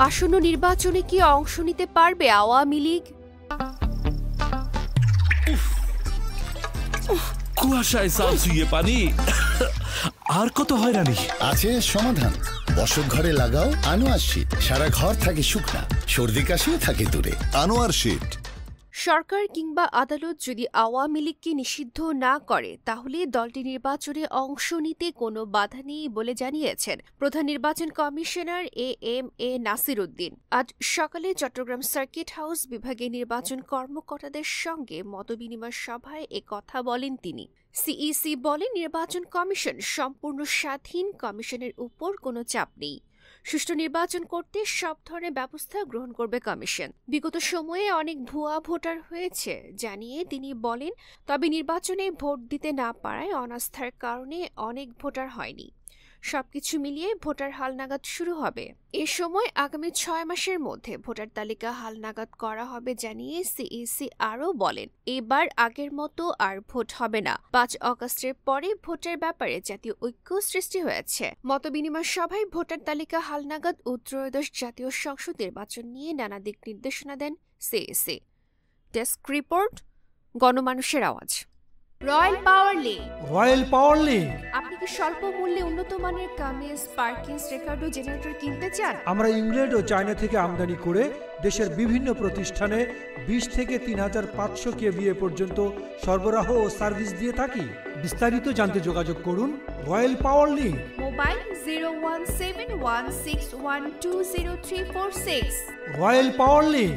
আসন্ন নির্বাচনে কি অংশ নিতে পারবে আওয়ামী লীগ? কুয়াশায় চাল চুইয়ে পানি আর কত হয়রানি আছে সমাধান। বসত ঘরে লাগাও আনোয়ার শীট, সারা ঘর থাকে শুকনা, সর্দি কাশিও থাকে দূরে। আনোয়ার শীট। সরকার কিংবা আদালত যদি আওয়ামী লীগকে নিষিদ্ধ না করে তাহলে দলটি নির্বাচনে অংশ নিতে কোনো বাধা নেই বলে জানিয়েছেন প্রধান নির্বাচন কমিশনার এ নাসির উদ্দিন। আজ সকালে চট্টগ্রাম সার্কিট হাউস বিভাগের নির্বাচন কর্মকর্তাদের সঙ্গে মতবিনিময় সভায় কথা বলেন তিনি। সিইসি বলেন, নির্বাচন কমিশন সম্পূর্ণ স্বাধীন, কমিশনের উপর কোনো চাপ নেই। সুষ্ঠু নির্বাচন করতে সব ধরনের ব্যবস্থা গ্রহণ করবে কমিশন। বিগত সময়ে অনেক ভুয়া ভোটার হয়েছে জানিয়ে তিনি বলেন, তবে নির্বাচনে ভোট দিতে না পারায় অনাস্থার কারণে অনেক ভোটার হয়নি। সবকিছু মিলিয়ে ভোটার হালনাগাদ শুরু হবে। এ সময় আগামী 6 মাসের মধ্যে ভোটার তালিকা হালনাগাদ করা হবে জানিয়ে সিইসি আরও বলেন, এবার আগের মতো আর ভোট হবে না। 5 অগাস্টের পরে ভোটের ব্যাপারে জাতীয় ঐক্য সৃষ্টি হয়েছে। মতবিনিময় সভায় ভোটার তালিকা হালনাগাদ ও ত্রয়োদশ জাতীয় সংসদ নির্বাচন নিয়ে নানা দিক নির্দেশনা দেন সিইসি। ডেস্ক রিপোর্ট, গণমানুষের আওয়াজ। রয়্যাল পাওয়ার লিগ। রয়্যাল পাওয়ার লিগ। আপনি কি স্বল্প মূল্যে উন্নত মানের কামিজ, পার্কিংস, রেকর্ডো জেনারেটর কিনতে চান? আমরা ইংল্যান্ড ও চায়না থেকে আমদানি করে দেশের বিভিন্ন প্রতিষ্ঠানে 20 থেকে 3500 কেভিএ পর্যন্ত সরবরাহ ও সার্ভিস দিয়ে থাকি। বিস্তারিত জানতে যোগাযোগ করুন রয়্যাল পাওয়ার লিগ। মোবাইল 01716120346। রয়্যাল পাওয়ার লিগ।